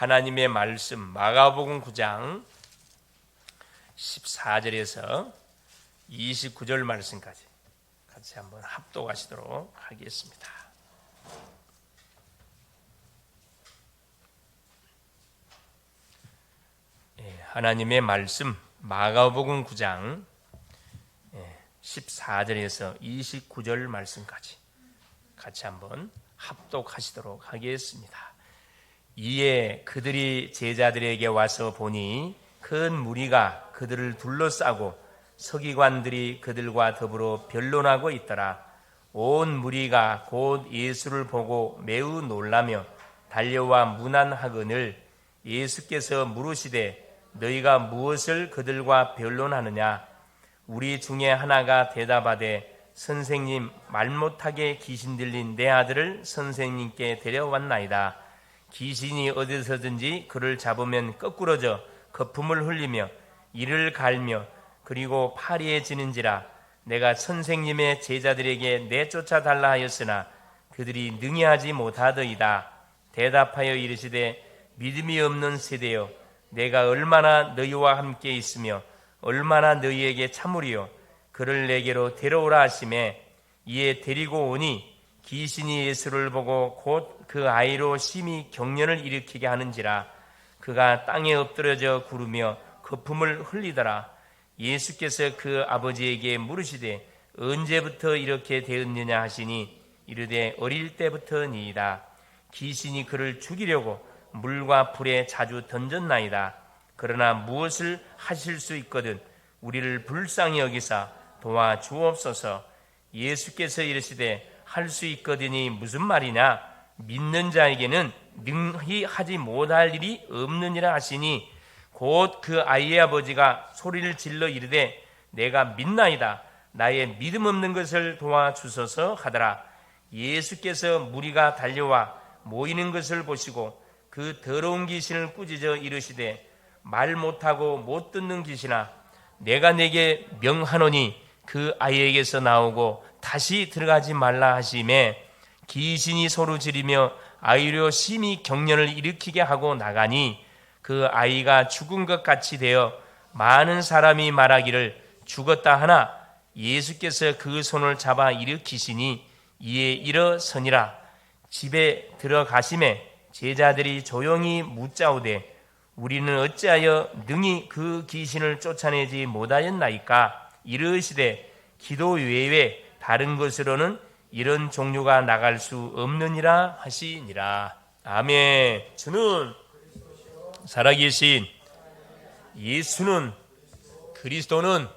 하나님의 말씀 마가복음 9장 14절에서 29절 말씀까지 같이 한번 합독하시도록 하겠습니다. 하나님의 말씀 마가복음 9장 14절에서 29절 말씀까지 같이 한번 합독하시도록 하겠습니다. 이에 그들이 제자들에게 와서 보니 큰 무리가 그들을 둘러싸고 서기관들이 그들과 더불어 변론하고 있더라. 온 무리가 곧 예수를 보고 매우 놀라며 달려와 문안하거늘 예수께서 물으시되 너희가 무엇을 그들과 변론하느냐? 우리 중에 하나가 대답하되 선생님, 말 못하게 귀신 들린 내 아들을 선생님께 데려왔나이다. 귀신이 어디서든지 그를 잡으면 거꾸러져 거품을 흘리며 이를 갈며 그리고 파리해지는지라. 내가 선생님의 제자들에게 내쫓아 달라 하였으나 그들이 능히 하지 못하더이다. 대답하여 이르시되 믿음이 없는 세대여, 내가 얼마나 너희와 함께 있으며 얼마나 너희에게 참으리요. 그를 내게로 데려오라 하시매 이에 데리고 오니 귀신이 예수를 보고 곧 그 아이로 심히 경련을 일으키게 하는지라. 그가 땅에 엎드려져 구르며 거품을 흘리더라. 예수께서 그 아버지에게 물으시되 언제부터 이렇게 되었느냐 하시니 이르되 어릴 때부터니이다. 귀신이 그를 죽이려고 물과 불에 자주 던졌나이다. 그러나 무엇을 하실 수 있거든 우리를 불쌍히 여기사 도와주옵소서. 예수께서 이르시되 할 수 있거든이 무슨 말이냐? 믿는 자에게는 능히 하지 못할 일이 없느니라 하시니 곧 그 아이의 아버지가 소리를 질러 이르되 내가 믿나이다. 나의 믿음 없는 것을 도와주소서 하더라. 예수께서 무리가 달려와 모이는 것을 보시고 그 더러운 귀신을 꾸짖어 이르시되 말 못하고 못 듣는 귀신아, 내가 내게 명하노니 그 아이에게서 나오고 다시 들어가지 말라 하시매 귀신이 소리 지르며 아이로 심히 경련을 일으키게 하고 나가니 그 아이가 죽은 것 같이 되어 많은 사람이 말하기를 죽었다 하나 예수께서 그 손을 잡아 일으키시니 이에 일어서니라. 집에 들어가심에 제자들이 조용히 묻자오되 우리는 어찌하여 능히 그 귀신을 쫓아내지 못하였나이까? 이르시되 기도 외에 다른 것으로는 이런 종류가 나갈 수 없느니라 하시니라. 아멘. 주는 살아계신 예수는 그리스도는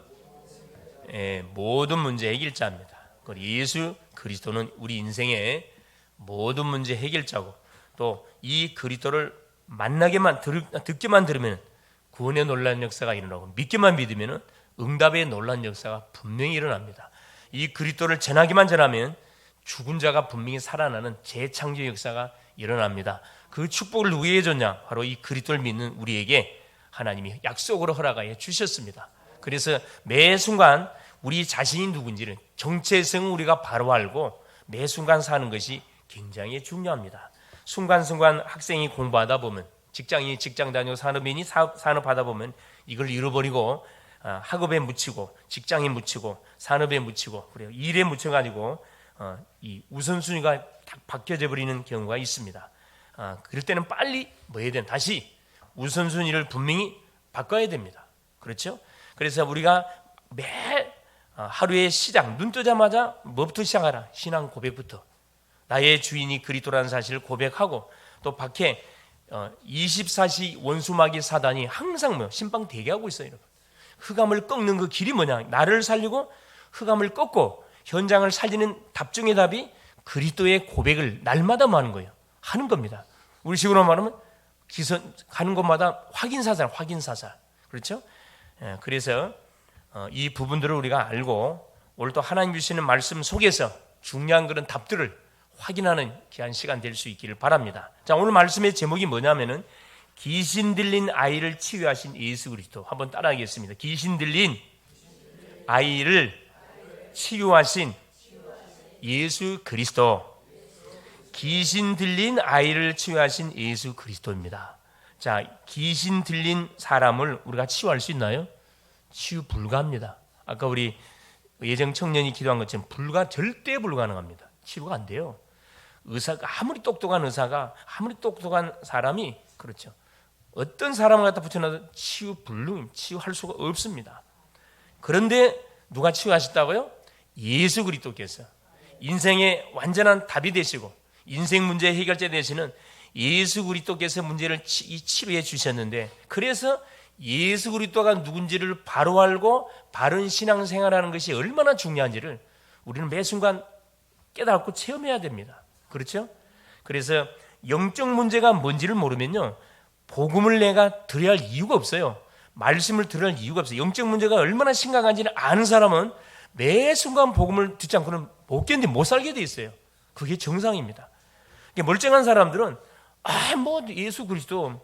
모든 문제 해결자입니다. 예수 그리스도는 우리 인생의 모든 문제 해결자고 또 이 그리스도를 만나게만 듣기만 들으면 구원의 놀라운 역사가 일어나고 믿기만 믿으면 응답의 놀라운 역사가 분명히 일어납니다. 이 그리스도를 전하기만 전하면 죽은 자가 분명히 살아나는 재창조 역사가 일어납니다. 그 축복을 누구에게 줬냐? 바로 이 그리스도를 믿는 우리에게 하나님이 약속으로 허락하여 주셨습니다. 그래서 매 순간 우리 자신이 누군지를 정체성을 우리가 바로 알고 매 순간 사는 것이 굉장히 중요합니다. 순간순간 학생이 공부하다 보면 직장인이 직장 다니고 산업인이 산업하다 보면 이걸 잃어버리고 학업에 묻히고 직장에 묻히고 산업에 묻히고 그래요. 일에 묻혀가지고 이 우선순위가 딱 바뀌어져 버리는 경우가 있습니다. 그럴 때는 빨리 뭐 해야 되나? 다시 우선순위를 분명히 바꿔야 됩니다. 그렇죠? 그래서 우리가 매 하루의 시작 눈 뜨자마자 뭐부터 시작하라? 신앙 고백부터. 나의 주인이 그리스도라는 사실을 고백하고 또 밖에 24시 원수마귀 사단이 항상 신방 대기하고 있어요. 여러분. 흑암을 꺾는 그 길이 뭐냐? 나를 살리고 흑암을 꺾고 현장을 살리는 답 중의 답이 그리스도의 고백을 날마다 하는 거예요. 하는 겁니다. 우리 식으로 말하면 가는 곳마다 확인사살. 그렇죠? 그래서 이 부분들을 우리가 알고 오늘 또 하나님 주시는 말씀 속에서 중요한 그런 답들을 확인하는 귀한 시간 될 수 있기를 바랍니다. 자, 오늘 말씀의 제목이 뭐냐면은 귀신 들린 아이를 치유하신 예수 그리스도. 한번 따라하겠습니다. 귀신 들린 아이를 치유하신 예수 그리스도. 귀신 들린 아이를 치유하신 예수 그리스도입니다. 자, 귀신 들린 사람을 우리가 치유할 수 있나요? 치유 불가합니다. 아까 우리 예정 청년이 기도한 것처럼 절대 불가능합니다. 치료가 안 돼요. 의사가 아무리 똑똑한 의사가 아무리 똑똑한 사람이 그렇죠. 어떤 사람을 갖다 붙여놔도 치유할 수가 없습니다. 그런데 누가 치유하셨다고요? 예수 그리스도께서 인생의 완전한 답이 되시고 인생 문제의 해결자 되시는 예수 그리스도께서 문제를 치료해 주셨는데, 그래서 예수 그리스도가 누군지를 바로 알고 바른 신앙생활하는 것이 얼마나 중요한지를 우리는 매 순간 깨닫고 체험해야 됩니다. 그렇죠? 그래서 영적 문제가 뭔지를 모르면요, 복음을 내가 들어야 할 이유가 없어요. 말씀을 들어야 할 이유가 없어요. 영적 문제가 얼마나 심각한지를 아는 사람은 매 순간 복음을 듣지 않고는 못 살게 돼 있어요. 그게 정상입니다. 멀쩡한 사람들은 예수 그리스도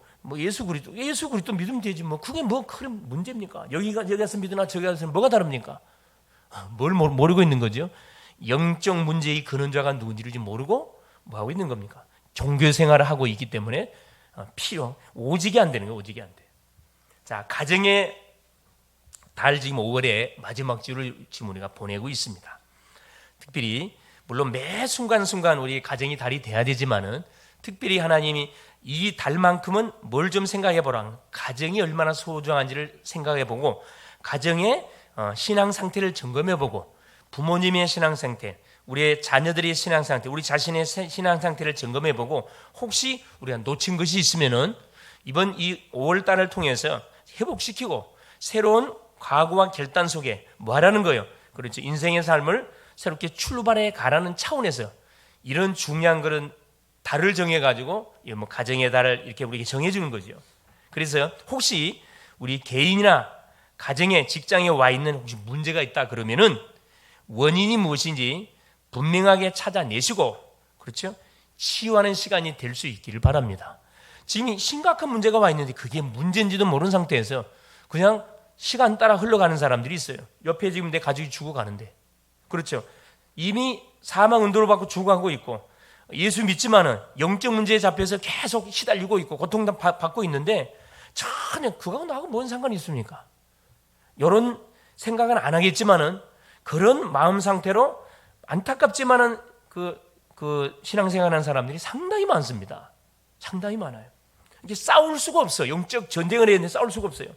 믿으면 되지 그게 큰 문제입니까? 여기 가서 믿으나 저기 가서 뭐가 다릅니까? 뭘 모르고 있는 거죠? 영적 문제의 근원자가 누군지를 모르고 뭐 하고 있는 겁니까? 종교 생활을 하고 있기 때문에 오직이 안 되는 거예요. 오직이 안 돼요. 자, 가정의 달 지금 5월에 마지막 주를 지금 우리가 보내고 있습니다. 특별히 물론 매 순간순간 우리 가정이 달이 돼야 되지만은 특별히 하나님이 이 달만큼은 뭘 좀 생각해 보라. 가정이 얼마나 소중한지를 생각해 보고 가정의 신앙 상태를 점검해 보고 부모님의 신앙 상태, 우리의 자녀들의 신앙 상태, 우리 자신의 신앙 상태를 점검해 보고 혹시 우리가 놓친 것이 있으면은 이번 이 5월 달을 통해서 회복시키고 새로운 각오와 결단 속에 뭐 하라는 거예요? 그렇죠. 인생의 삶을 새롭게 출발해 가라는 차원에서 이런 중요한 그런 달을 정해가지고 가정의 달을 이렇게 우리에게 정해주는 거죠. 그래서 혹시 우리 개인이나 가정에 직장에 와 있는 혹시 문제가 있다 그러면은 원인이 무엇인지 분명하게 찾아내시고 그렇죠? 치유하는 시간이 될 수 있기를 바랍니다. 지금 심각한 문제가 와 있는데 그게 문제인지도 모르는 상태에서 그냥 시간 따라 흘러가는 사람들이 있어요. 옆에 지금 내 가족이 죽어가는데 그렇죠? 이미 사망 은도를 받고 죽어가고 있고 예수 믿지만은 영적 문제에 잡혀서 계속 시달리고 있고 고통받고 있는데 전혀 그거하고 나하고 뭔 상관이 있습니까? 이런 생각은 안 하겠지만은 그런 마음 상태로 안타깝지만은 그 신앙생활하는 사람들이 상당히 많습니다. 상당히 많아요. 이게 싸울 수가 없어. 영적 전쟁을 해야 되는데 싸울 수가 없어요.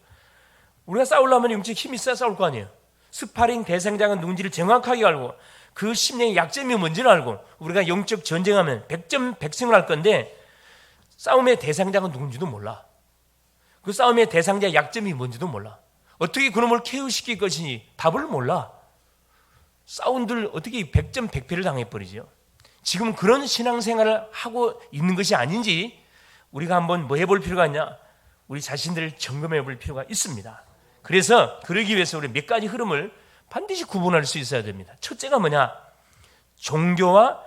우리가 싸우려면 영적 힘이 있어야 싸울 거 아니에요. 스파링 대상자가 누군지를 정확하게 알고 그 심령의 약점이 뭔지를 알고 우리가 영적 전쟁하면 100점 100승을 할 건데 싸움의 대상자가 누군지도 몰라. 그 싸움의 대상자의 약점이 뭔지도 몰라. 어떻게 그놈을 케어시킬 것이니 답을 몰라. 싸운들 어떻게 100점 100패를 당해버리죠. 지금 그런 신앙생활을 하고 있는 것이 아닌지 우리가 한번 뭐 해볼 필요가 있냐, 우리 자신들을 점검해 볼 필요가 있습니다. 그래서 그러기 위해서 우리 몇 가지 흐름을 반드시 구분할 수 있어야 됩니다. 첫째가 뭐냐, 종교와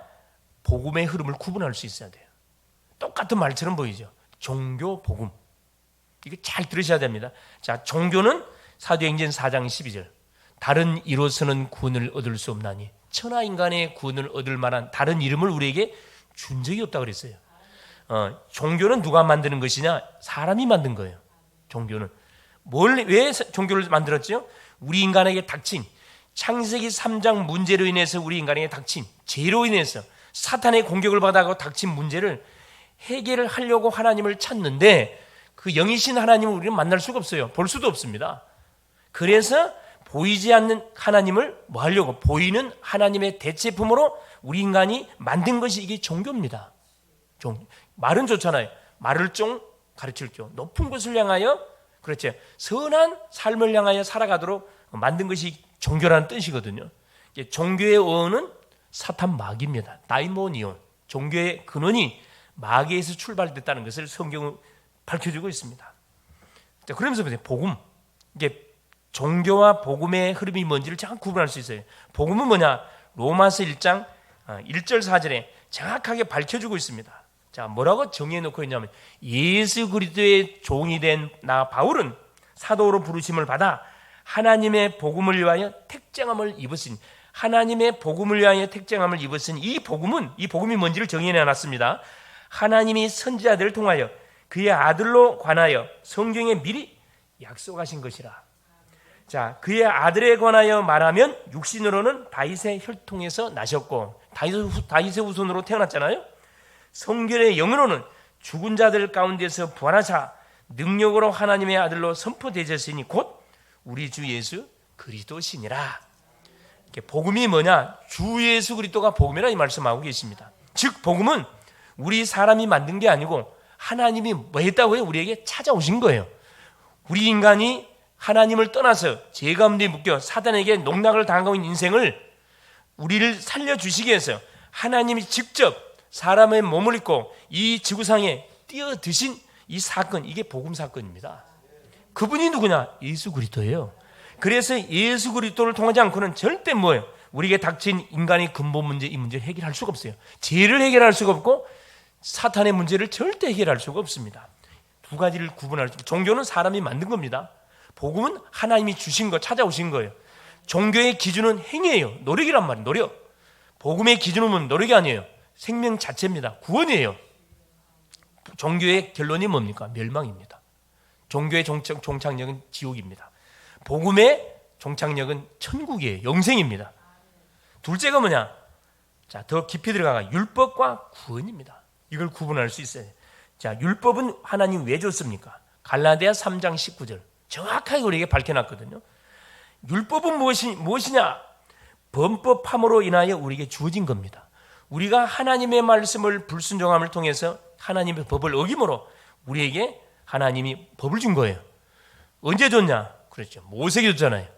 복음의 흐름을 구분할 수 있어야 돼요. 똑같은 말처럼 보이죠. 종교, 복음. 이거 잘 들으셔야 됩니다. 자, 종교는 사도행전 4장 12절. 다른 이로서는 구원을 얻을 수 없나니 천하 인간의 구원을 얻을 만한 다른 이름을 우리에게 준 적이 없다고 그랬어요. 종교는 누가 만드는 것이냐? 사람이 만든 거예요. 종교는 왜 종교를 만들었죠? 우리 인간에게 닥친 창세기 3장 문제로 인해서 우리 인간에게 닥친 죄로 인해서 사탄의 공격을 받아서 닥친 문제를 해결을 하려고 하나님을 찾는데 그 영이신 하나님을 우리는 만날 수가 없어요. 볼 수도 없습니다. 그래서 보이지 않는 하나님을 뭐 하려고? 보이는 하나님의 대체품으로 우리 인간이 만든 것이 이게 종교입니다. 말은 좋잖아요. 말을 좀 가르칠 줄 높은 곳을 향하여 그렇죠. 선한 삶을 향하여 살아가도록 만든 것이 종교라는 뜻이거든요. 종교의 어원은 사탄 마귀입니다. 다이모니온. 종교의 근원이 마귀에서 출발됐다는 것을 성경은 밝혀주고 있습니다. 자, 그러면서 보세요. 복음. 이게 종교와 복음의 흐름이 뭔지를 정확히 구분할 수 있어요. 복음은 뭐냐? 로마서 1장 1절 4절에 정확하게 밝혀주고 있습니다. 자, 뭐라고 정해놓고 있냐면 예수 그리스도의 종이 된 나 바울은 사도로 부르심을 받아 하나님의 복음을 위하여 택정함을 입으신 하나님의 복음을 위하여 택정함을 입으신 이 복음이 뭔지를 정해내놨습니다. 하나님이 선지자들을 통하여 그의 아들로 관하여 성경에 미리 약속하신 것이라. 자, 그의 아들에 관하여 말하면 육신으로는 다윗의 혈통에서 나셨고 다윗의 후손으로 태어났잖아요. 성결의 영으로는 죽은 자들 가운데서 부활하사 능력으로 하나님의 아들로 선포되셨으니 곧 우리 주 예수 그리스도시니라. 복음이 뭐냐? 주 예수 그리스도가 복음이라 이 말씀하고 계십니다. 즉 복음은 우리 사람이 만든 게 아니고 하나님이 뭐 했다고요? 우리에게 찾아오신 거예요. 우리 인간이 하나님을 떠나서 죄 가운데 묶여 사단에게 농락을 당하고 있는 인생을 우리를 살려주시기 위해서 하나님이 직접 사람의 몸을 입고 이 지구상에 뛰어드신 이 사건, 이게 복음 사건입니다. 그분이 누구냐? 예수 그리스도예요. 그래서 예수 그리스도를 통하지 않고는 절대 뭐예요? 우리에게 닥친 인간의 근본 문제, 이 문제를 해결할 수가 없어요. 죄를 해결할 수가 없고 사탄의 문제를 절대 해결할 수가 없습니다. 두 가지를 구분할 수 없어요. 종교는 사람이 만든 겁니다. 복음은 하나님이 주신 거, 찾아오신 거예요. 종교의 기준은 행위예요. 노력이란 말이에요. 노력. 복음의 기준은 노력이 아니에요. 생명 자체입니다. 구원이에요. 종교의 결론이 뭡니까? 멸망입니다. 종교의 종착역은 지옥입니다. 복음의 종착역은 천국이에요. 영생입니다. 둘째가 뭐냐? 자, 더 깊이 들어가가 율법과 구원입니다. 이걸 구분할 수 있어요. 자, 율법은 하나님 왜 줬습니까? 갈라디아 3장 19절 정확하게 우리에게 밝혀놨거든요. 율법은 무엇이냐? 범법함으로 인하여 우리에게 주어진 겁니다. 우리가 하나님의 말씀을 불순종함을 통해서 하나님의 법을 어김으로 우리에게 하나님이 법을 준 거예요. 언제 줬냐? 그렇죠. 모세에게 줬잖아요.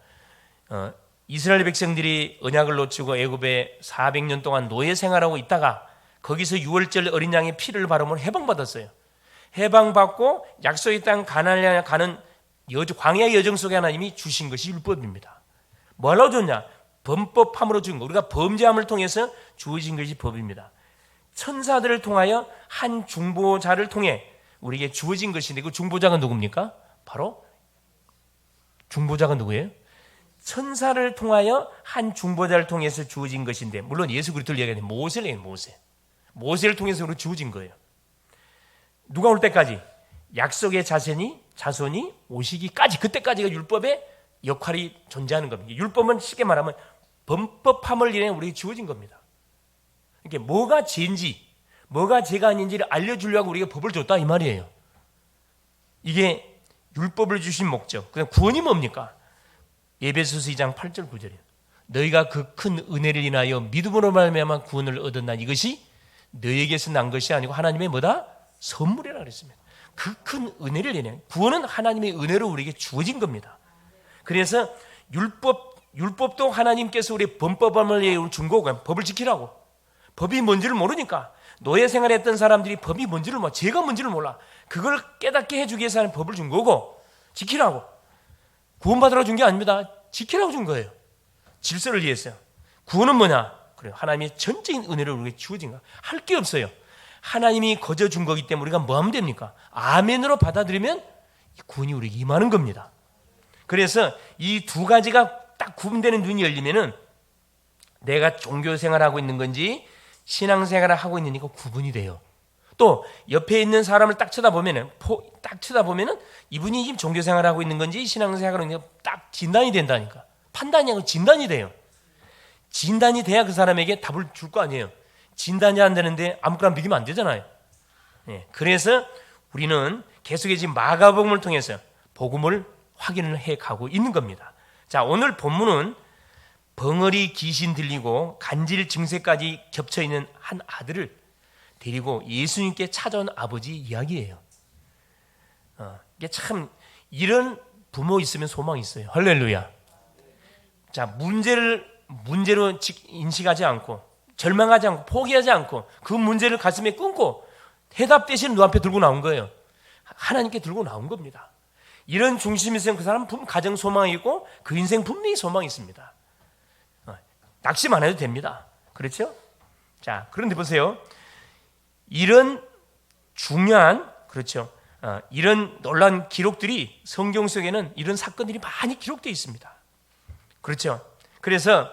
이스라엘 백성들이 언약을 놓치고 애굽에 400년 동안 노예 생활하고 있다가 거기서 유월절 어린 양의 피를 바르면 해방받았어요. 해방받고 약속의 땅 가나안에 가는 광야의 여정 속에 하나님이 주신 것이 율법입니다. 뭐라고 줬냐? 범법함으로 준 거. 우리가 범죄함을 통해서 주어진 것이 법입니다. 천사들을 통하여 한 중보자를 통해 우리에게 주어진 것인데 그 중보자가 누굽니까? 바로 중보자가 누구예요? 천사를 통하여 한 중보자를 통해서 주어진 것인데 물론 예수 그리스도를 얘기하는 모세를 얘기해요. 모세를 통해서 우리 주어진 거예요. 누가 올 때까지? 약속의 자손이 오시기까지, 그때까지가 율법의 역할이 존재하는 겁니다. 율법은 쉽게 말하면 범법함을 인해 우리에게 주어진 겁니다. 이게 뭐가 죄인지 뭐가 죄가 아닌지를 알려주려고 우리가 법을 줬다 이 말이에요. 이게 율법을 주신 목적. 그럼 구원이 뭡니까? 에베소서 2장 8절 9절이에요. 너희가 그 큰 은혜를 인하여 믿음으로 말미암아 구원을 얻었나. 이것이 너희에게서 난 것이 아니고 하나님의 뭐다? 선물이라 그랬습니다. 그 큰 은혜를 인해 구원은 하나님의 은혜로 우리에게 주어진 겁니다. 그래서 율법도 하나님께서 우리 범법함을 준 거고 법을 지키라고. 법이 뭔지를 모르니까 노예 생활했던 사람들이 법이 뭔지를 몰라. 죄가 뭔지를 몰라. 그걸 깨닫게 해주기 위해서 하는 법을 준 거고 지키라고. 구원받으라고 준 게 아닙니다. 지키라고 준 거예요. 질서를 위해서요. 구원은 뭐냐? 그래요. 하나님의 전적인 은혜를 우리에게 주어진 거야. 할 게 없어요. 하나님이 거저 준 거기 때문에 우리가 뭐 하면 됩니까? 아멘으로 받아들이면 구원이 우리에게 임하는 겁니다. 그래서 이 두 가지가 딱 구분되는 눈이 열리면은 내가 종교 생활하고 있는 건지 신앙생활을 하고 있는지가 구분이 돼요. 또 옆에 있는 사람을 딱 쳐다보면은 이분이 지금 종교 생활하고 있는 건지 신앙생활하고 있는 건지 딱 진단이 된다니까. 판단이 아니고 진단이 돼요. 진단이 돼야 그 사람에게 답을 줄 거 아니에요. 진단이 안 되는데 아무거나 믿으면 안 되잖아요. 그래서 우리는 계속해서 지금 마가복음을 통해서 복음을 확인을 해 가고 있는 겁니다. 자, 오늘 본문은 벙어리 귀신 들리고 간질 증세까지 겹쳐 있는 한 아들을 데리고 예수님께 찾아온 아버지 이야기예요. 이게 참 이런 부모 있으면 소망이 있어요. 할렐루야. 자, 문제로 인식하지 않고 절망하지 않고 포기하지 않고 그 문제를 가슴에 끈고 해답 대신 눈앞에 들고 나온 거예요. 하나님께 들고 나온 겁니다. 이런 중심이 있으면 그 사람은 가정 소망이 있고 그 인생 분명히 소망이 있습니다. 낙심 안 해도 됩니다. 그렇죠? 자, 그런데 보세요. 이런 중요한, 그렇죠. 이런 놀라운 기록들이 성경 속에는 이런 사건들이 많이 기록되어 있습니다. 그렇죠. 그래서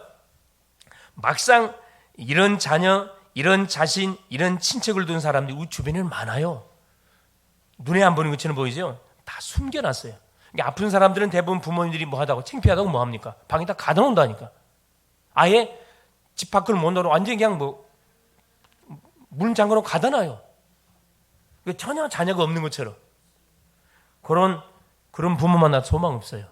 막상 이런 자녀, 이런 자신, 이런 친척을 둔 사람들이 우리 주변에는 많아요. 눈에 안 보이는 것처럼 보이죠? 다 숨겨놨어요. 그러니까 아픈 사람들은 대부분 부모님들이 뭐 하다고 창피하다고 뭐 합니까? 방에 다 가둬놓는다니까. 아예 집 밖을 못 나오고 완전히 그냥 뭐 문 잠궈놓고 가둬놔요. 전혀 자녀가 없는 것처럼. 그런 부모 만나 소망 없어요.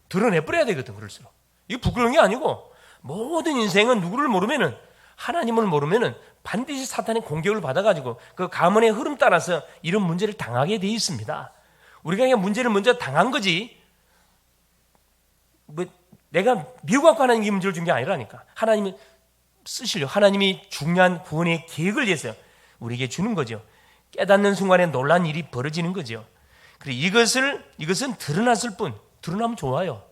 드러내버려야 되거든, 그럴수록. 이거 부끄러운 게 아니고, 모든 인생은 누구를 모르면은, 하나님을 모르면은 반드시 사탄의 공격을 받아가지고 그 가문의 흐름 따라서 이런 문제를 당하게 돼 있습니다. 우리가 그냥 문제를 먼저 당한 거지, 뭐, 내가 미워갖고 하나님께 문제를 준 게 아니라니까. 하나님이 쓰시려고, 하나님이 중요한 구원의 계획을 위해서 우리에게 주는 거죠. 깨닫는 순간에 놀란 일이 벌어지는 거죠. 그리고 이것은 드러났을 뿐, 드러나면 좋아요.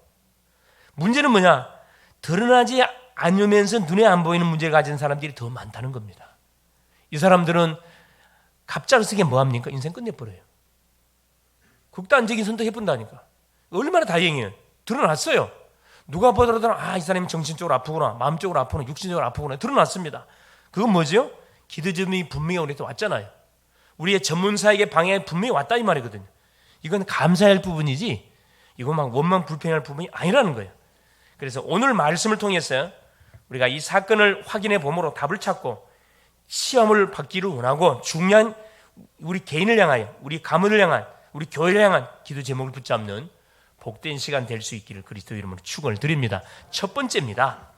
문제는 뭐냐? 드러나지 않으면서 눈에 안 보이는 문제를 가진 사람들이 더 많다는 겁니다. 이 사람들은 갑작스럽게 뭐합니까? 인생 끝내버려요. 극단적인 선택해본다니까. 얼마나 다행이에요. 드러났어요. 누가 보더라도 이 사람이 정신적으로 아프구나, 마음적으로 아프구나, 육신적으로 아프구나 드러났습니다. 그건 뭐죠? 기도점이 분명히 우리한테 왔잖아요. 우리의 전문사에게 방해가 분명히 왔다 이 말이거든요. 이건 감사할 부분이지 이건 막 원망 불평할 부분이 아니라는 거예요. 그래서 오늘 말씀을 통해서 우리가 이 사건을 확인해 봄으로 답을 찾고 시험을 받기를 원하고 중요한 우리 개인을 향하여, 우리 가문을 향한, 우리 교회를 향한 기도 제목을 붙잡는 복된 시간 될 수 있기를 그리스도 이름으로 축원을 드립니다. 첫 번째입니다.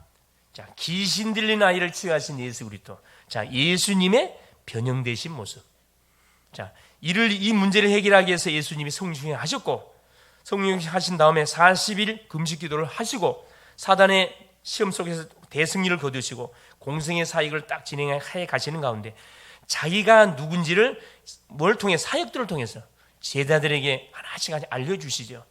자, 귀신 들린 아이를 치유하신 예수 그리스도. 자, 예수님의 변형되신 모습. 자, 이 문제를 해결하기 위해서 예수님이 성령을 하셨고, 성령을 하신 다음에 40일 금식 기도를 하시고, 사단의 시험 속에서 대승리를 거두시고 공생의 사역을 딱 진행해 가시는 가운데 자기가 누군지를 뭘 통해 사역들을 통해서 제자들에게 하나씩 알려주시죠.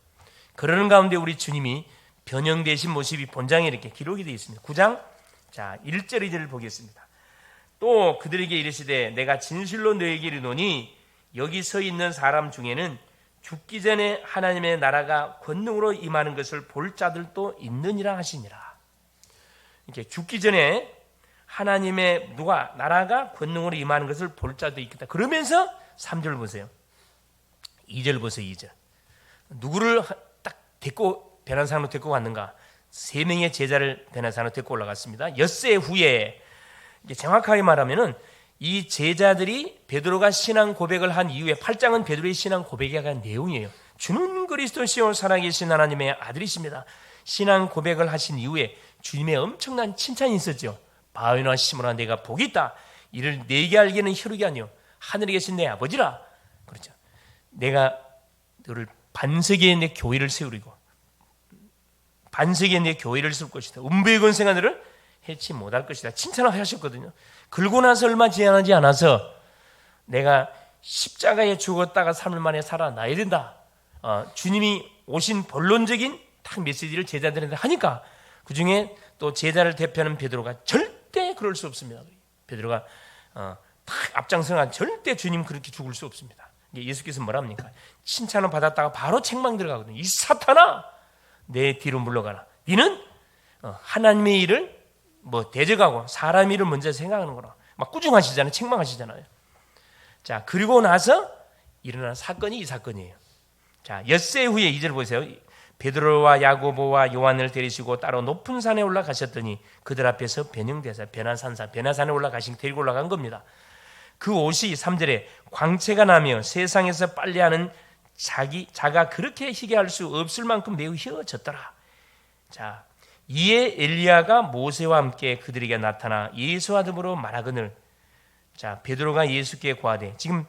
그러는 가운데 우리 주님이 변형되신 모습이 본장에 이렇게 기록이 되어 있습니다. 9장 자 1절 2절을 보겠습니다. 또 그들에게 이르시되 내가 진실로 너에게 이르노니 여기 서 있는 사람 중에는 죽기 전에 하나님의 나라가 권능으로 임하는 것을 볼 자들도 있느니라 하시니라. 이렇게 죽기 전에 하나님의 나라가 권능으로 임하는 것을 볼 자도 있겠다. 그러면서 3절 보세요. 2절 보세요. 2절. 누구를 딱 베나산으로 데리고 갔는가? 3명의 제자를 베나산으로 데리고 올라갔습니다. 엿새 후에 정확하게 말하면은 이 제자들이 베드로가 신앙 고백을 한 이후에 8장은 베드로의 신앙 고백에 관한 내용이에요. 주는 그리스도시요 살아계신 하나님의 아들이십니다. 신앙 고백을 하신 이후에 주님의 엄청난 칭찬이 있었죠. 바위나 시므라 내가 복이 있다. 이를 내게 알기는 혈육이 아니요 하늘에 계신 내 아버지라. 그렇죠. 내가 너를 반세기에 내 교회를 세우리고 반세기에 내 교회를 세울 것이다. 음부의 권세가 너를 해치 못할 것이다. 칭찬을 하셨거든요. 그러고 나서 얼마 지나지 않아서 내가 십자가에 죽었다가 3일 만에 살아나야 된다. 주님이 오신 본론적인 딱 메시지를 제자들한테 하니까 그 중에 또 제자를 대표하는 베드로가 절대 그럴 수 없습니다. 베드로가 딱 앞장서가 절대 주님 그렇게 죽을 수 없습니다. 예수께서 뭐라 합니까? 칭찬을 받았다가 바로 책망 들어가거든요. 이 사탄아 내 뒤로 물러가라. 너는 하나님의 일을 대적하고 사람 일을 먼저 생각하는 거라. 막 꾸중하시잖아요. 책망하시잖아요. 자, 그리고 나서 일어난 사건이 이 사건이에요. 자, 엿새 후에 2절 보세요. 베드로와 야고보와 요한을 데리시고 따로 높은 산에 올라가셨더니 그들 앞에서 변형되사 베나산에 올라가신 데리고 올라간 겁니다. 그 옷이 3절에 광채가 나며 세상에서 빨래하는 자가 그렇게 희게 할 수 없을 만큼 매우 희어졌더라. 자, 이에 엘리야가 모세와 함께 그들에게 나타나 예수와 더불어 말하거늘. 자, 베드로가 예수께 고하되 지금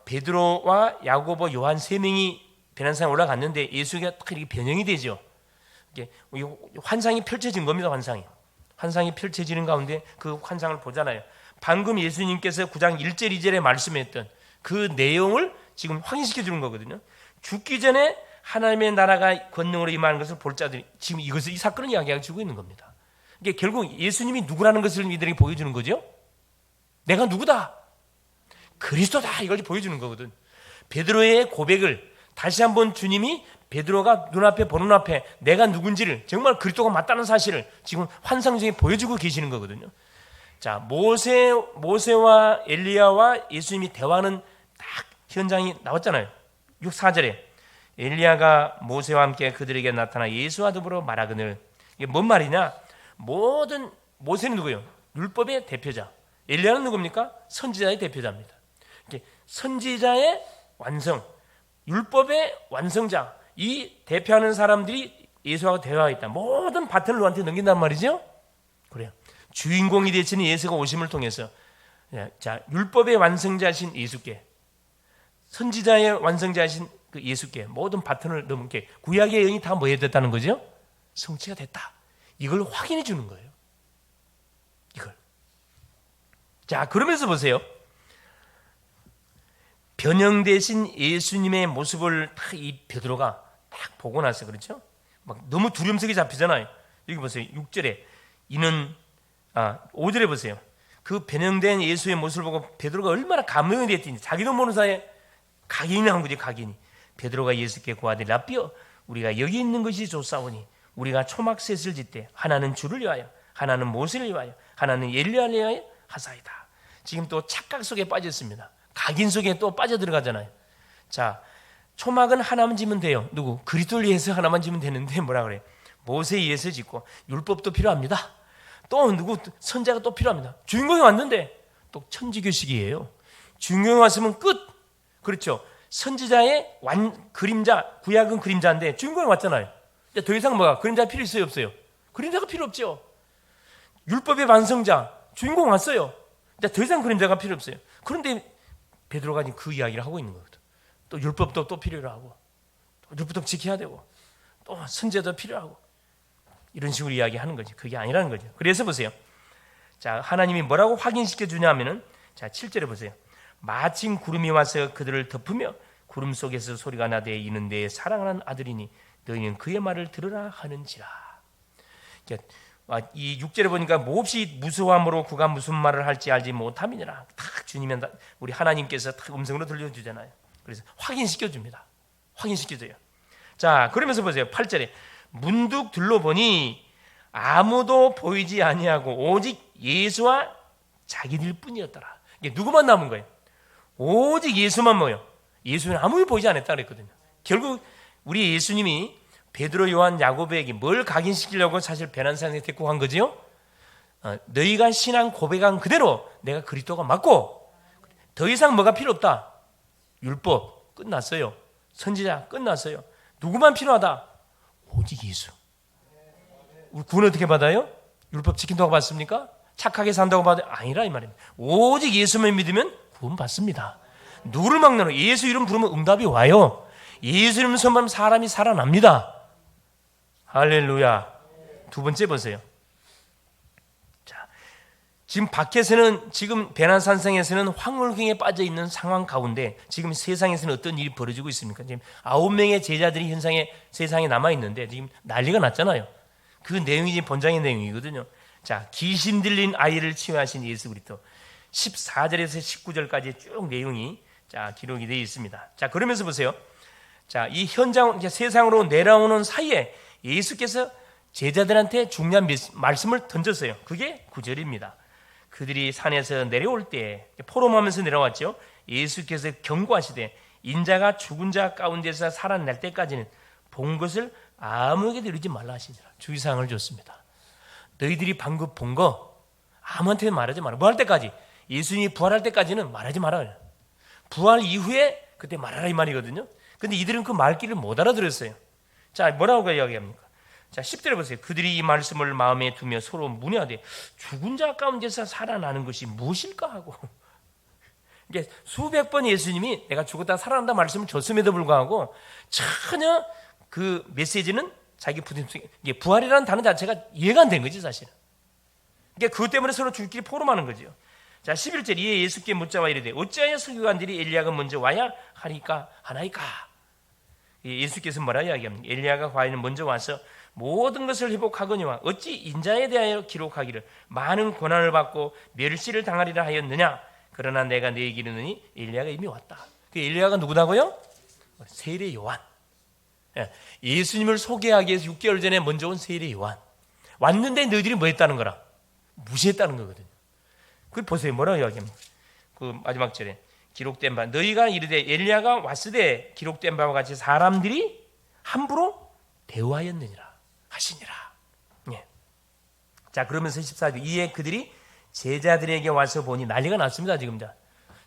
베드로와 야고보 요한 3명이 베나산에 올라갔는데 예수가 이렇게 변형이 되죠. 이게 환상이 펼쳐진 겁니다. 환상이 펼쳐지는 가운데 그 환상을 보잖아요. 방금 예수님께서 9장 1절 2절에 말씀했던 그 내용을 지금 확인시켜 주는 거거든요. 죽기 전에 하나님의 나라가 권능으로 임하는 것을 볼 자들이 지금 이 사건을 이야기하고 주고 있는 겁니다. 이게 결국 예수님이 누구라는 것을 이들에게 보여주는 거죠. 내가 누구다? 그리스도다. 이걸 보여주는 거거든. 베드로의 고백을 다시 한번 주님이 베드로가 눈앞에 보는 앞에 내가 누군지를 정말 그리스도가 맞다는 사실을 지금 환상 중에 보여주고 계시는 거거든요. 자, 모세와 엘리야와 예수님이 대화하는 딱 현장이 나왔잖아요. 4절에 엘리야가 모세와 함께 그들에게 나타나 예수와 더불어 말하거늘. 이게 뭔 말이냐? 모든 모세는 누구예요? 율법의 대표자. 엘리야는 누굽니까? 선지자의 대표자입니다. 선지자의 완성, 율법의 완성자, 이 대표하는 사람들이 예수하고 대화했다. 모든 바톤을 누구한테 넘긴단 말이죠. 그래요. 주인공이 되시는 예수가 오심을 통해서 자, 율법의 완성자신 예수께, 선지자의 완성자신 그 예수께 모든 바톤을 넘게 구약의 영이 다 뭐 됐다는 거죠? 성취가 됐다. 이걸 확인해 주는 거예요. 이걸. 자, 그러면서 보세요. 변형되신 예수님의 모습을 딱 이 베드로가 딱 보고 나서 그렇죠? 막 너무 두려움석이 잡히잖아요. 여기 보세요. 6절에 이는 5절에 보세요. 그 변형된 예수의 모습을 보고 베드로가 얼마나 감동이 됐든지 자기도 모르는 사이에 각인이 한 거지. 각인이. 베드로가 예수께 고하되 라삐어 우리가 여기 있는 것이 좋사오니 우리가 초막셋을 짓되 하나는 주를 위하여 하나는 모세를 위하여 하나는 엘리야를 위하여 하사이다. 지금 또 착각 속에 빠졌습니다. 각인 속에 또 빠져들어가잖아요. 자, 초막은 하나만 지면 돼요. 누구? 그리스도를 위해서 하나만 지면 되는데 뭐라 그래? 모세에 의해서 짓고 율법도 필요합니다. 또 누구? 선자가 또 필요합니다. 주인공이 왔는데 또 천지교식이에요. 주인공이 왔으면 끝. 그렇죠. 선지자의 그림자, 구약은 그림자인데 주인공이 왔잖아요. 더 이상 뭐가 그림자 필요 있어요, 없어요? 그림자가 필요 없죠. 율법의 완성자, 주인공 왔어요. 더 이상 그림자가 필요 없어요. 그런데 베드로가 지금 그 이야기를 하고 있는 거거든. 또 율법도 또 필요로 하고, 또 율법도 지켜야 되고, 또 선제도 필요하고, 이런 식으로 이야기하는 거지. 그게 아니라는 거죠. 그래서 보세요. 자, 하나님이 뭐라고 확인시켜 주냐면은, 자, 7절에 보세요. 마침 구름이 와서 그들을 덮으며 구름 속에서 소리가 나되 이는 내 사랑하는 아들이니 너희는 그의 말을 들으라 하는지라. 이 6절에 보니까 몹시 무서함으로 그가 무슨 말을 할지 알지 못함이니라. 딱 주님이 우리 하나님께서 딱 음성으로 들려주잖아요. 그래서 확인시켜 줍니다. 확인시켜줘요. 자, 그러면서 보세요. 8절에 문득 둘러보니 아무도 보이지 아니하고 오직 예수와 자기들 뿐이었더라. 이게 누구만 남은 거예요? 오직 예수만 모여. 예수는 아무도 보이지 않았다 그랬거든요. 결국 우리 예수님이 베드로, 요한, 야고보에게 뭘 각인시키려고 사실 베난산에 데리고 간 거지요? 너희가 신앙 고백한 그대로 내가 그리스도가 맞고 더 이상 뭐가 필요 없다. 율법 끝났어요. 선지자 끝났어요. 누구만 필요하다? 오직 예수. 우리 구원 어떻게 받아요? 율법 지킨다고 받습니까? 착하게 산다고 받아요? 아니라 이 말입니다. 오직 예수만 믿으면 구원 받습니다. 누구를 막나요? 예수 이름 부르면 응답이 와요. 예수 이름 선포하면 사람이 살아납니다. 할렐루야. 두 번째 보세요. 자, 지금 밖에서는 지금 베난산성에서는 황홀경에 빠져 있는 상황 가운데 지금 세상에서는 어떤 일이 벌어지고 있습니까? 지금 9명의 제자들이 현상에 세상에 남아 있는데 지금 난리가 났잖아요. 그 내용이 지금 본장의 내용이거든요. 자, 귀신 들린 아이를 치유하신 예수 그리스도 14절에서 19절까지 쭉 내용이 자 기록이 되어 있습니다. 자, 그러면서 보세요. 자, 이 현장 세상으로 내려오는 사이에 예수께서 제자들한테 중요한 말씀을 던졌어요. 그게 9절입니다. 그들이 산에서 내려올 때 포럼하면서 내려왔죠. 예수께서 경고하시되 인자가 죽은 자 가운데서 살아날 때까지는 본 것을 아무에게도 이르지 말라 하시니라. 주의사항을 줬습니다. 너희들이 방금 본 거 아무한테 말하지 마라. 뭐 할 때까지? 예수님이 부활할 때까지는 말하지 마라. 부활 이후에 그때 말하라 이 말이거든요. 근데 이들은 그 말귀를 못 알아들었어요. 자, 뭐라고 이야기합니까? 자, 10절에 보세요. 그들이 이 말씀을 마음에 두며 서로 문의하되 죽은 자 가운데서 살아나는 것이 무엇일까 하고 이게 수백 번 예수님이 내가 죽었다 살아난다 말씀을 줬음에도 불구하고 전혀 그 메시지는 자기 이게 부활이라는 단어 자체가 이해가 안 된 거지 사실은. 그러니까 그것 때문에 서로 줄끼리 포럼하는 거죠. 자, 11절 이에 예수께 묻자와 이르되 어찌하여 서기관들이 엘리야가 먼저 와야 하나이까? 예수께서 뭐라 이야기합니까? 엘리야가 과연 먼저 와서 모든 것을 회복하거니와 어찌 인자에 대하여 기록하기를 많은 고난을 받고 멸시를 당하리라 하였느냐? 그러나 내가 너에게 이르노니 엘리야가 이미 왔다. 그 엘리야가 누구다고요? 세례 요한. 예수님을 소개하기 위해서 6개월 전에 먼저 온 세례 요한. 왔는데 너희들이 뭐 했다는 거라? 무시했다는 거거든요. 그 보세요. 뭐라고 이야기합니까? 그 마지막 절에 기록된 바 너희가 이르되 엘리야가 왔으되 기록된 바와 같이 사람들이 함부로 대우하였느니라 하시니라. 예. 자, 그러면서 14절 이에 그들이 제자들에게 와서 보니 난리가 났습니다. 지금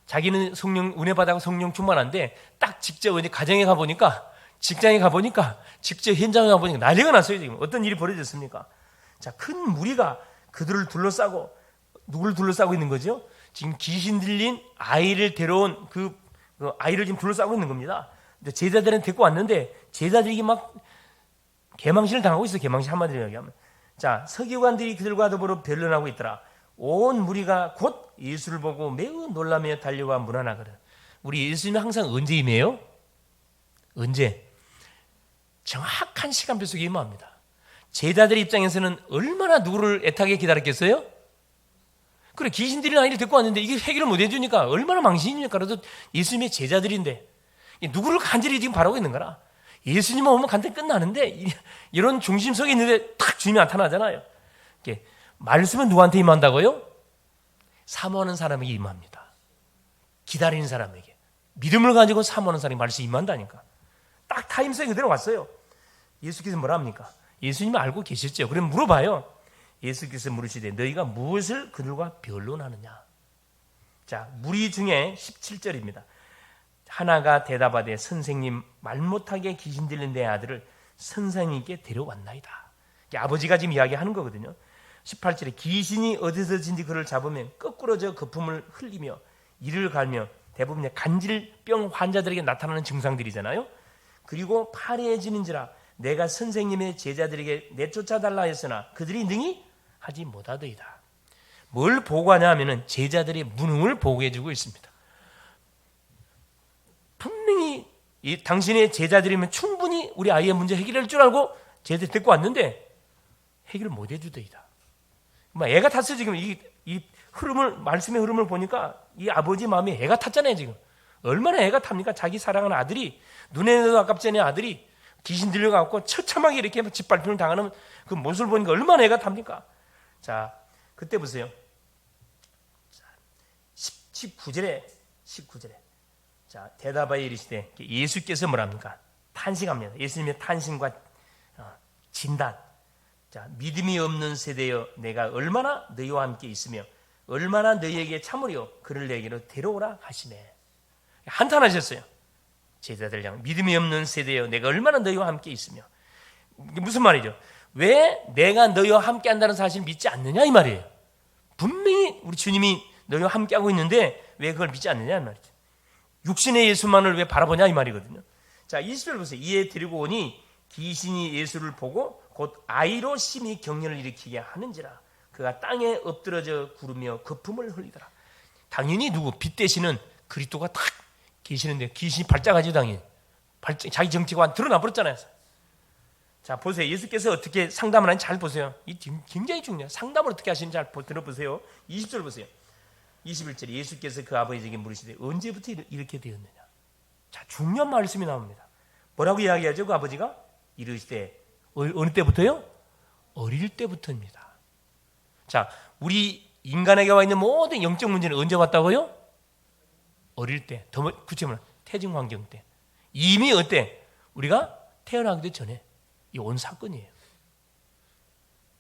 자기는 성령 은혜 받아서 성령 충만한데 딱 직접 어디 가정에 가보니까 직장에 가보니까 직접 현장에 가보니까 난리가 났어요. 지금 어떤 일이 벌어졌습니까? 자, 큰 무리가 그들을 둘러싸고 누구를 둘러싸고 있는 거죠? 지금 귀신 들린 아이를 데려온 그 아이를 지금 둘러싸고 있는 겁니다. 근데 제자들은 데리고 왔는데 제자들이 막 개망신을 당하고 있어요. 개망신 한마디로 얘기하면. 자, 서기관들이 그들과 더불어 변론하고 있더라. 온 무리가 곧 예수를 보고 매우 놀라며 달려와 문안하거든. 우리 예수님은 항상 언제 임해요? 언제? 정확한 시간표 속에 임합니다. 제자들 입장에서는 얼마나 누구를 애타게 기다렸겠어요? 그래, 귀신 들린 아이를 데리고 왔는데 이게 해결을 못 해주니까 얼마나 망신입니까? 그래도 예수님의 제자들인데 누구를 간절히 지금 바라고 있는 거라. 예수님만 오면 간단히 끝나는데 이런 중심 속에 있는데 딱 주님이 나타나잖아요. 말씀은 누구한테 임한다고요? 사모하는 사람에게 임합니다. 기다리는 사람에게. 믿음을 가지고 사모하는 사람이 말씀이 임한다니까. 딱 타임성이 그대로 왔어요. 예수께서 뭐라 합니까? 예수님은 알고 계셨죠. 그럼 물어봐요. 예수께서 물으시되 너희가 무엇을 그들과 변론하느냐. 자, 무리 중에 17절입니다. 하나가 대답하되 선생님 말 못하게 귀신 들린 내 아들을 선생님께 데려왔나이다. 아버지가 지금 이야기하는 거거든요. 18절에 귀신이 어디서든지 그를 잡으면 거꾸로 저 거품을 흘리며 이를 갈며 대부분 간질병 환자들에게 나타나는 증상들이잖아요. 그리고 파리해지는지라 내가 선생님의 제자들에게 내쫓아달라 했으나 그들이 능히 하지 못하더이다. 뭘 보고하냐 하면은 제자들의 무능을 보고해주고 있습니다. 분명히 당신의 제자들이면 충분히 우리 아이의 문제 해결할 줄 알고 제자들 데리고 왔는데 해결을 못 해주더이다. 애가 탔어요. 지금 이 흐름을, 말씀의 흐름을 보니까 이 아버지 마음이 애가 탔잖아요. 지금 얼마나 애가 탑니까? 자기 사랑하는 아들이, 눈에도 아깝지 않은 아들이 귀신 들려갖고 처참하게 이렇게 짓밟힘을 당하는 그 모습을 보니까 얼마나 애가 탑니까? 자, 그때 보세요. 19절에 자, 대답하여 이르시되 예수께서 뭐랍니까? 탄식합니다. 예수님의 탄식과 진단. 자, 믿음이 없는 세대여 내가 얼마나 너희와 함께 있으며 얼마나 너희에게 참으려 그를 내게로 데려오라 하시네. 한탄하셨어요. 제자들 향 믿음이 없는 세대여 내가 얼마나 너희와 함께 있으며. 무슨 말이죠? 왜 내가 너희와 함께 한다는 사실을 믿지 않느냐 이 말이에요. 분명히 우리 주님이 너희와 함께 하고 있는데 왜 그걸 믿지 않느냐 이 말이죠. 육신의 예수만을 왜 바라보냐 이 말이거든요. 자, 20절 보세요. 이에 데리고 오니 귀신이 예수를 보고 곧 아이로 심히 경련을 일으키게 하는지라 그가 땅에 엎드러져 구르며 거품을 흘리더라. 당연히 누구? 빛 되시는 그리스도가 딱 계시는데 귀신이 발작하지 당연히. 자기 정체가 드러나 버렸잖아요. 자, 보세요. 예수께서 어떻게 상담을 하는지 잘 보세요. 이 굉장히 중요해요. 상담을 어떻게 하시는지 잘 들어보세요. 20절 보세요. 21절 예수께서 그 아버지에게 물으시되 언제부터 이렇게 되었느냐. 자, 중요한 말씀이 나옵니다. 뭐라고 이야기하죠? 그 아버지가 이르시되 어느 때부터요? 어릴 때부터입니다. 자, 우리 인간에게 와 있는 모든 영적 문제는 언제 왔다고요? 어릴 때. 더 구체적으로 태중 환경 때. 이미 어때? 우리가 태어나기도 전에 이 온 사건이에요.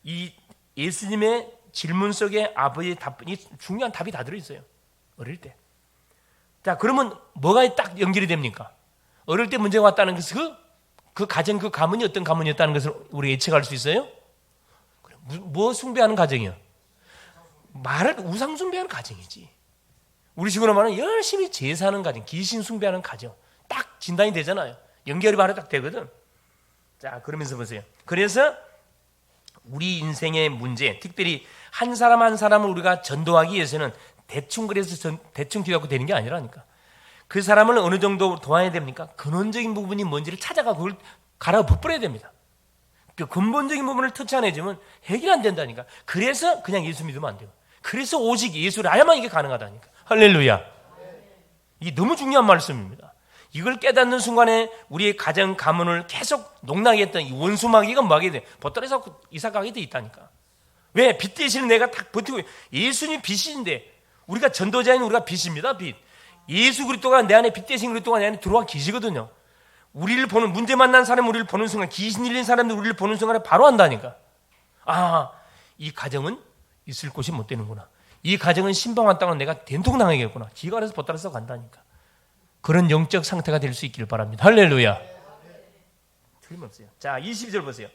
이 예수님의 질문 속에 아버지의 답변이 중요한 답이 다 들어있어요. 어릴 때. 자, 그러면 뭐가 딱 연결이 됩니까? 어릴 때 문제가 왔다는 것은 그 가정, 그 가문이 어떤 가문이었다는 것을 우리가 예측할 수 있어요? 뭐 숭배하는 가정이요? 말을 우상 숭배하는 가정이지. 우리 식으로 말하면 열심히 제사하는 가정, 귀신 숭배하는 가정. 딱 진단이 되잖아요. 연결이 바로 딱 되거든. 자, 그러면서 보세요. 그래서 우리 인생의 문제, 특별히 한 사람 한 사람을 우리가 전도하기 위해서는 대충 그래서 대충 기도하고 되는 게 아니라니까. 그 사람을 어느 정도 도와야 됩니까? 근원적인 부분이 뭔지를 찾아가 그걸 갈아 벗버려야 됩니다. 그 근본적인 부분을 터치해내주면 해결 안 된다니까. 그래서 그냥 예수 믿으면 안 돼요. 그래서 오직 예수를 알아야만 이게 가능하다니까. 할렐루야. 이게 너무 중요한 말씀입니다. 이걸 깨닫는 순간에 우리의 가정 가문을 계속 농락하게 했던 이 원수마귀가 뭐하게 돼? 벗돌에서 이삭하게 돼 있다니까. 왜? 빛 대신 내가 딱 버티고 예수님이 빛인데 우리가 전도자인 우리가 빛입니다. 빛. 예수 그리스도가 내 안에, 빛 대신 그리스도가 내 안에 들어와 계시거든요. 우리를 보는, 문제 만난 사람이 우리를 보는 순간, 귀신 들린 사람들이 우리를 보는 순간에 바로 안다니까. 아, 이 가정은 있을 곳이 못 되는구나. 이 가정은 신방한 땅은 내가 된통당하겠구나. 지가 알아서 보따라서 간다니까. 그런 영적 상태가 될 수 있기를 바랍니다. 할렐루야. 틀림없어요. 자, 22절 보세요.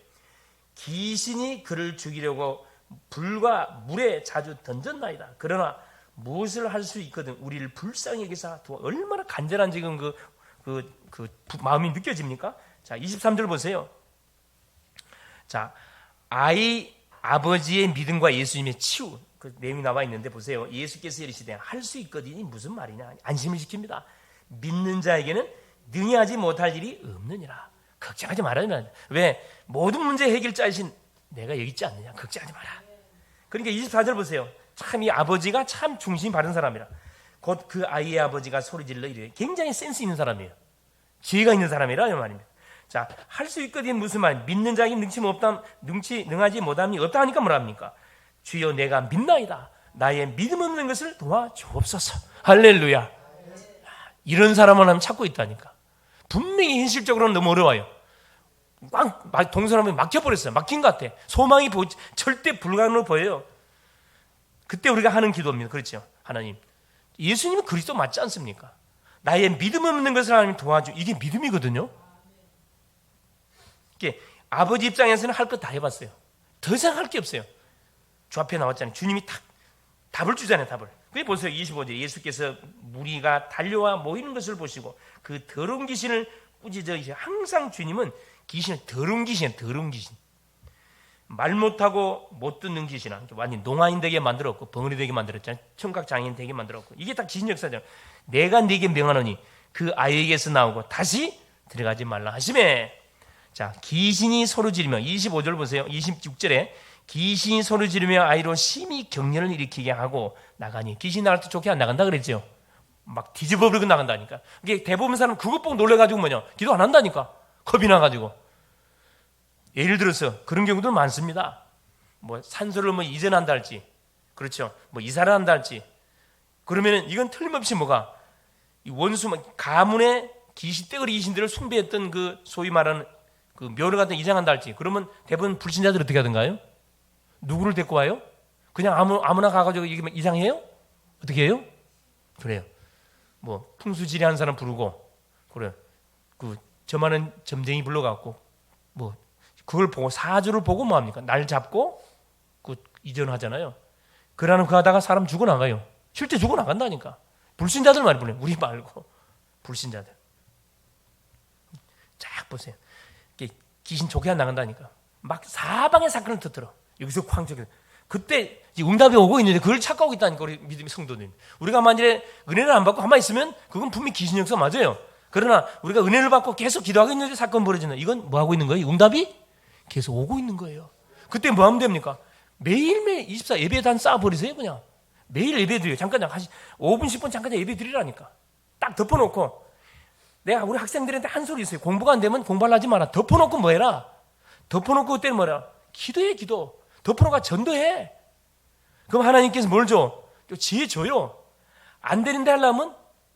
귀신이 그를 죽이려고 불과 물에 자주 던졌나이다. 그러나 무엇을 할 수 있거든 우리를 불쌍히 여기사 두어. 얼마나 간절한 지금 그 마음이 느껴집니까? 자, 23절 보세요. 자, 아버지의 믿음과 예수님의 치유, 그 내용이 나와 있는데 보세요. 예수께서 이르시되 할 수 있거든이 무슨 말이냐? 안심을 시킵니다. 믿는 자에게는 능히 하지 못할 일이 없느니라. 걱정하지 말아야. 왜? 모든 문제 해결자이신 내가 여기 있지 않느냐. 걱정하지 마라. 그러니까 24절 보세요. 참 이 아버지가 참 중심이 바른 사람이라. 곧 그 아이의 아버지가 소리질러 이래. 굉장히 센스 있는 사람이에요. 지혜가 있는 사람이라 이 말입니다. 자, 할 수 있거든 무슨 말? 믿는 자에게 능하지 못함이 없다 하니까 뭐랍니까? 주여 내가 믿나이다. 나의 믿음 없는 것을 도와주옵소서. 할렐루야. 이런 사람을 하면 찾고 있다니까. 분명히 현실적으로는 너무 어려워요. 동서남북 막혀버렸어요. 막힌 것 같아. 소망이 절대 불가능으로 보여요. 그때 우리가 하는 기도입니다. 그렇죠? 하나님, 예수님은 그리스도 맞지 않습니까? 나의 믿음 없는 것을 하나님 도와줘. 이게 믿음이거든요. 이게 아버지 입장에서는 할 것 다 해봤어요. 더 이상 할 게 없어요. 주 앞에 나왔잖아요. 주님이 답을 주잖아요. 답을. 그게 보세요. 25절 예수께서 무리가 달려와 모이는 것을 보시고 그 더러운 귀신을 꾸짖으시고, 항상 주님은 귀신을 더러운 귀신, 말 못하고 못 듣는 귀신아, 완전 농아인 되게 만들었고 벙어리 되게 만들었잖아요. 청각 장애인 되게 만들었고, 이게 다 귀신 역사잖아요. 내가 네게 명하노니 그 아이에게서 나오고 다시 들어가지 말라 하시매. 자, 귀신이 소리 지르며, 25절 보세요. 26절에 귀신이 소리 지르며 아이로 심히 경련을 일으키게 하고 나가니, 귀신 나갈 때 좋게 안 나간다 그랬죠. 막 뒤집어버리고 나간다니까. 이게 대부분 사람 그것 보고 놀래가지고 기도 안 한다니까. 겁이 나가지고. 예를 들어서 그런 경우도 많습니다. 산소를 이전한다 할지, 그렇죠. 이사를 한다 할지, 그러면은 이건 틀림없이 이 원수, 가문의 떼거리 귀신들을 숭배했던 그 소위 말하는 그 묘를 갖다 이장한다 할지, 그러면 대부분 불신자들 어떻게 하던가요? 누구를 데리고 와요? 그냥 아무나 가가지고 이상해요? 어떻게 해요? 그래요. 풍수지리하는 사람 부르고, 그래. 저만은 점쟁이 불러갖고, 그걸 보고, 사주를 보고 뭐합니까? 날 잡고, 이전하잖아요. 그러는 그 하다가 사람 죽어나가요. 실제 죽어나간다니까. 불신자들 말이에요. 우리 말고. 불신자들. 쫙 보세요. 귀신 좋게 안 나간다니까. 막 사방의 사건을 터뜨려. 여기서 광적이. 그때 응답이 오고 있는데 그걸 착각하고 있다니까, 우리 믿음의 성도들. 우리가 만약에 은혜를 안 받고 가만히 있으면 그건 분명히 귀신 역사 맞아요. 그러나 우리가 은혜를 받고 계속 기도하고 있는데 사건 벌어지는, 이건 뭐 하고 있는 거예요? 응답이 계속 오고 있는 거예요. 그때 뭐 하면 됩니까? 매일매일 24 예배에다 쌓아버리세요. 그냥 매일 예배 드려요. 잠깐 5분 10분 잠깐 예배 드리라니까. 딱 덮어놓고, 내가 우리 학생들한테 한 소리 있어요. 공부가 안 되면 공부를 하지 마라. 덮어놓고 뭐 해라? 덮어놓고 그때는 뭐라? 기도해. 기도. 덮어놓고 전도해. 그럼 하나님께서 뭘 줘? 지혜 줘요. 안 되는데 하려면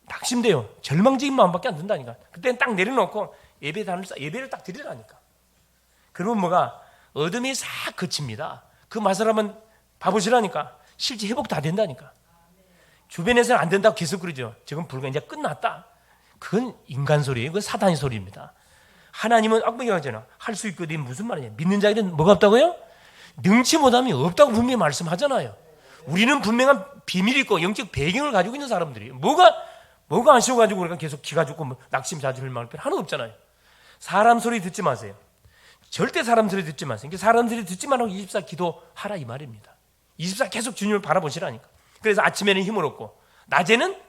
낙심돼요. 절망적인 마음밖에 안 든다니까. 그때는 딱 내려놓고 예배를 딱 드리라니까. 그러면 어둠이 싹 그칩니다. 그 맛을 한번 봐보시라니까. 실제 회복 다 된다니까. 주변에서는 안 된다고 계속 그러죠. 지금 불과 이제 끝났다. 그건 인간 소리예요. 그건 사단의 소리입니다. 하나님은 악명하잖아. 할 수 있거든. 무슨 말이냐? 믿는 자에게는 뭐가 없다고요? 능치 못함이 없다고 분명히 말씀하잖아요. 우리는 분명한 비밀이 있고 영적 배경을 가지고 있는 사람들이에요. 뭐가 아쉬워가지고 우리가 계속 기가 죽고 낙심 자질을 말할 필요 하나도 없잖아요. 사람 소리 듣지 마세요. 절대 사람 소리 듣지 마세요. 사람 소리 듣지 말고 24 기도하라 이 말입니다. 24 계속 주님을 바라보시라니까. 그래서 아침에는 힘을 얻고, 낮에는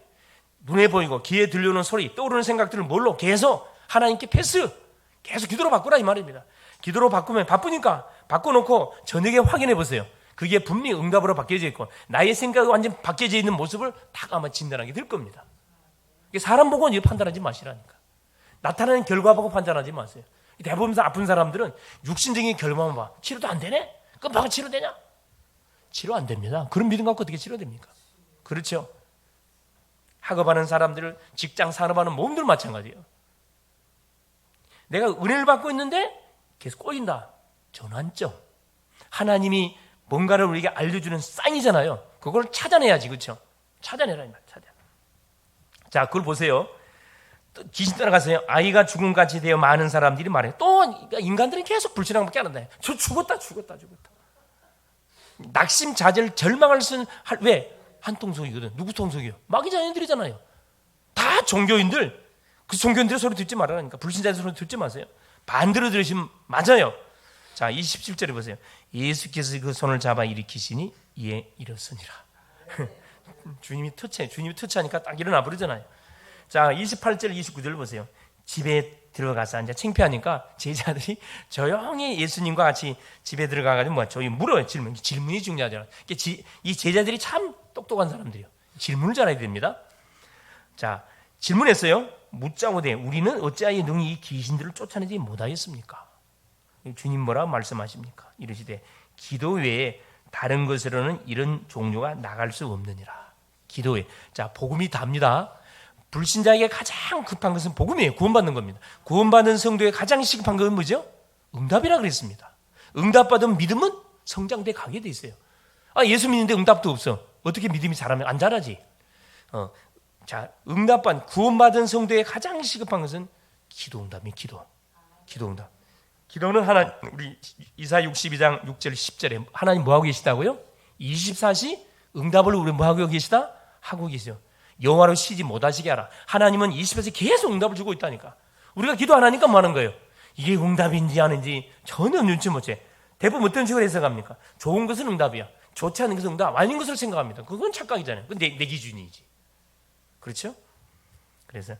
눈에 보이고 귀에 들려오는 소리, 떠오르는 생각들을 뭘로 계속 하나님께 계속 기도로 바꾸라 이 말입니다. 기도로 바꾸면 바쁘니까 바꿔놓고 저녁에 확인해 보세요. 그게 분명히 응답으로 바뀌어져 있고, 나의 생각이 완전 바뀌어져 있는 모습을 딱 아마 진단하게 될 겁니다. 사람 보고 판단하지 마시라니까. 나타나는 결과 보고 판단하지 마세요. 대부분 아픈 사람들은 육신적인 결과만 봐. 치료도 안 되네? 그럼 뭐가 치료되냐? 치료 안 됩니다. 그런 믿음 갖고 어떻게 치료됩니까? 그렇죠? 학업하는 사람들, 직장 산업하는 모험들 마찬가지예요. 내가 은혜를 받고 있는데 계속 꼬인다. 전환점. 하나님이 뭔가를 우리에게 알려주는 사인이잖아요. 그걸 찾아내야지, 그렇죠? 찾아내라 이 말. 자, 그걸 보세요. 또 귀신 따라가세요. 아이가 죽음같이 되어 많은 사람들이 말해요. 또 인간들은 계속 불신앙 밖에 안 한다. 저 죽었다. 낙심, 좌절, 절망을 쓴 왜? 한 통속이거든. 누구 통속이요? 마귀 자녀들이잖아요. 다 종교인들. 그 종교인들의 소리 듣지 말라니까. 불신자의 소리 듣지 마세요. 반대로 들으시면 맞아요. 자, 27절에 보세요. 예수께서 그 손을 잡아 일으키시니 이에 일었으니라. 주님이 터치하니까 딱 일어나 버리잖아요. 자, 28절, 29절 보세요. 집에 들어가서 이제 창피하니까 제자들이 조용히 예수님과 같이 집에 들어가가지고 저희 물어요. 질문이 중요하잖아요. 이 제자들이 참 똑똑한 사람들이에요. 질문을 잘해야 됩니다. 자, 질문했어요. 묻자고 돼. 우리는 어찌하여 능히 이 귀신들을 쫓아내지 못하였습니까? 주님 뭐라고 말씀하십니까? 이러시되 기도 외에 다른 것으로는 이런 종류가 나갈 수 없느니라. 기도 외에. 자, 복음이 답니다. 불신자에게 가장 급한 것은 복음이에요. 구원받는 겁니다. 구원받은 성도에 가장 시급한 것은 뭐죠? 응답이라 그랬습니다. 응답받은 믿음은 성장돼 가게 돼 있어요. 아, 예수 믿는데 응답도 없어. 어떻게 믿음이 자라면 안 자라지? 자, 구원받은 성도에 가장 시급한 것은 기도 응답이에요. 기도 응답. 기도는 우리 이사야 62장 6절 10절에 하나님 뭐하고 계시다고요? 24시 응답을 우리 뭐하고 계시다? 하고 계세요. 여호와로 쉬지 못하시게 하라. 하나님은 24시 계속 응답을 주고 있다니까. 우리가 기도 안 하니까 뭐 하는 거예요? 이게 응답인지 아닌지 전혀 눈치 못 채. 대부분 어떤 식으로 해석합니까? 좋은 것은 응답이야. 좋지 않은 것은 응답 아닌 것을 생각합니다. 그건 착각이잖아요. 그건 내 기준이지. 그렇죠? 그래서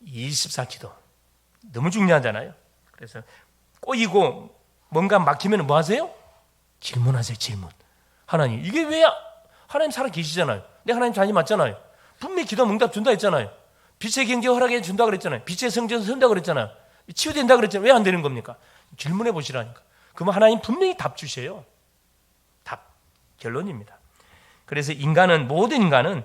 24기도 너무 중요하잖아요. 그래서 꼬이고 뭔가 막히면 뭐 하세요? 질문하세요. 질문. 하나님 이게 왜? 하나님 살아 계시잖아요. 내 하나님 자녀 맞잖아요. 분명히 기도하면 응답 준다 했잖아요. 빛의 경제 허락해 준다 그랬잖아요. 빛의 성전 선다 그랬잖아요. 치유된다 그랬잖아요. 왜 안 되는 겁니까? 질문해 보시라니까. 그러면 하나님 분명히 답 주셔요. 답. 결론입니다. 그래서 모든 인간은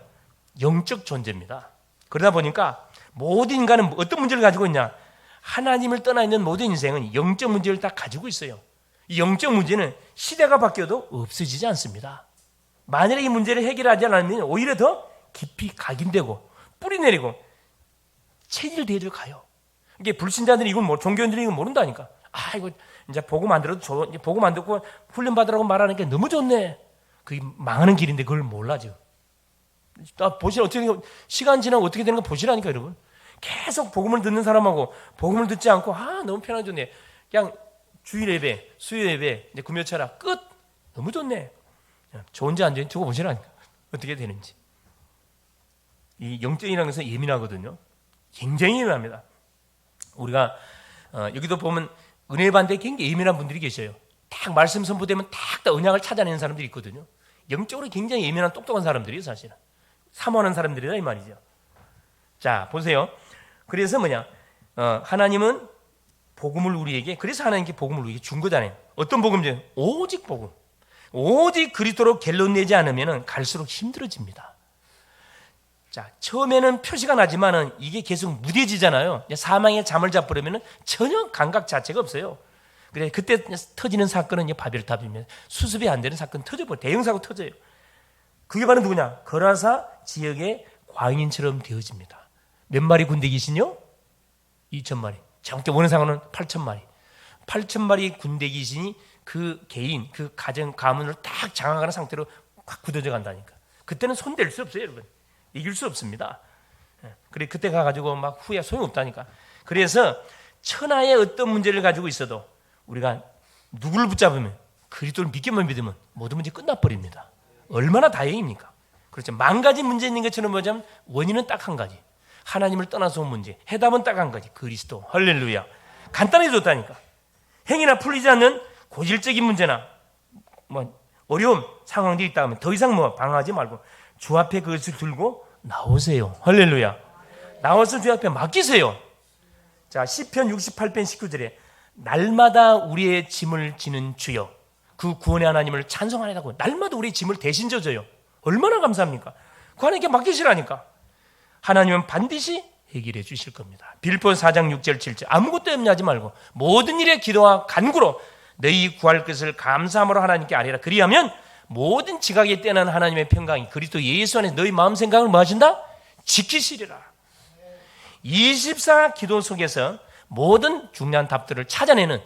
영적 존재입니다. 그러다 보니까 모든 인간은 어떤 문제를 가지고 있냐? 하나님을 떠나 있는 모든 인생은 영적 문제를 다 가지고 있어요. 이 영적 문제는 시대가 바뀌어도 없어지지 않습니다. 만일에 이 문제를 해결하지 않으면 오히려 더 깊이 각인되고 뿌리 내리고 체질되어 가요. 이게 불신자들이 종교인들이 이건 모른다니까. 아, 이거 이제 복음 안 들어도 이제 복음 안 듣고 훈련 받으라고 말하는 게 너무 좋네. 그게 망하는 길인데 그걸 몰라죠. 보시라 어떻게 시간 지나면 어떻게 되는 거 보시라니까 여러분. 계속 복음을 듣는 사람하고 복음을 듣지 않고 너무 편하게 좋네. 그냥 주일 예배, 수요 예배, 이제 금요철학 끝. 너무 좋네. 좋은지 안 좋은지 두고 보시라니까. 어떻게 되는지. 이 영적이라는 것은 예민하거든요. 굉장히 예민합니다. 우리가 여기도 보면 은혜 받는데 굉장히 예민한 분들이 계셔요. 딱 말씀 선포되면 딱 언약을 찾아내는 사람들이 있거든요. 영적으로 굉장히 예민한 똑똑한 사람들이에요. 사실은. 사모하는 사람들이다 이 말이죠. 자, 보세요. 그래서 하나님은 복음을 우리에게, 그래서 하나님께 복음을 우리에게 준 거잖아요. 어떤 복음이죠? 오직 복음. 오직 그리스도로 결론 내지 않으면 갈수록 힘들어집니다. 자, 처음에는 표시가 나지만은 이게 계속 무뎌지잖아요. 사망의 잠을 잡으려면 전혀 감각 자체가 없어요. 그래, 그때 터지는 사건은 바벨탑이면 수습이 안 되는 사건 터져버려요. 대형사고 터져요. 그게 바로 누구냐? 거라사 지역의 광인처럼 되어집니다. 몇 마리 군대 귀신요? 2,000마리. 정확히 원상으로는 8,000마리. 8,000마리 군대 귀신이 그 개인, 그 가문을 딱 장악하는 상태로 확 굳어져 간다니까. 그때는 손댈 수 없어요, 여러분. 이길 수 없습니다. 그래, 그때 가가지고 막 후회 소용없다니까. 그래서 천하의 어떤 문제를 가지고 있어도 우리가 누구를 붙잡으면, 그리스도를 믿기만 믿으면 모든 문제 끝나버립니다. 얼마나 다행입니까? 그렇죠. 만 가지 문제 있는 것처럼 보자면 원인은 딱 한 가지. 하나님을 떠나서 온 문제. 해답은 딱 한 가지. 그리스도. 할렐루야. 간단해졌다니까. 행위나 풀리지 않는 고질적인 문제나 어려움 상황들이 있다 하면 더 이상 방황하지 말고 주 앞에 그것을 들고 나오세요. 할렐루야. 나와서 주 앞에 맡기세요. 자, 시편 68편 19절에 날마다 우리의 짐을 지는 주여, 그 구원의 하나님을 찬송하려고 날마다 우리의 짐을 대신 져줘요. 얼마나 감사합니까? 그 하나님께 맡기시라니까. 하나님은 반드시 해결해 주실 겁니다. 빌보 4장 6절 7절 아무것도 염려하지 말고 모든 일에 기도와 간구로 너희 구할 것을 감사함으로 하나님께 아뢰라. 그리하면 모든 지각에 뛰어난 하나님의 평강이 그리스도 예수 안에 너희 마음 생각을 뭐 하신다? 지키시리라. 24 기도 속에서 모든 중요한 답들을 찾아내는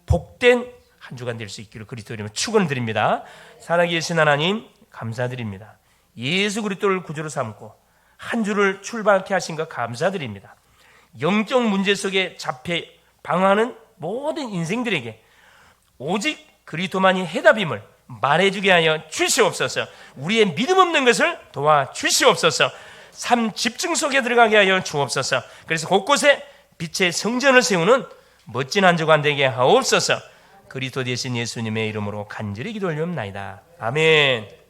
복된 한 주간 될 수 있기를 그리스도 이름으로 축원드립니다. 살아계신 하나님 감사드립니다. 예수 그리스도를 구주로 삼고 한 주를 출발케 하신 것 감사드립니다. 영적 문제 속에 잡혀 방황하는 모든 인생들에게 오직 그리스도만이 해답임을 말해주게 하여 주시옵소서. 우리의 믿음 없는 것을 도와주시옵소서. 삶 집중 속에 들어가게 하여 주옵소서. 그래서 곳곳에 빛의 성전을 세우는 멋진 한 주간 되게 하옵소서. 그리스도 되신 예수님의 이름으로 간절히 기도 올리옵나이다. 아멘.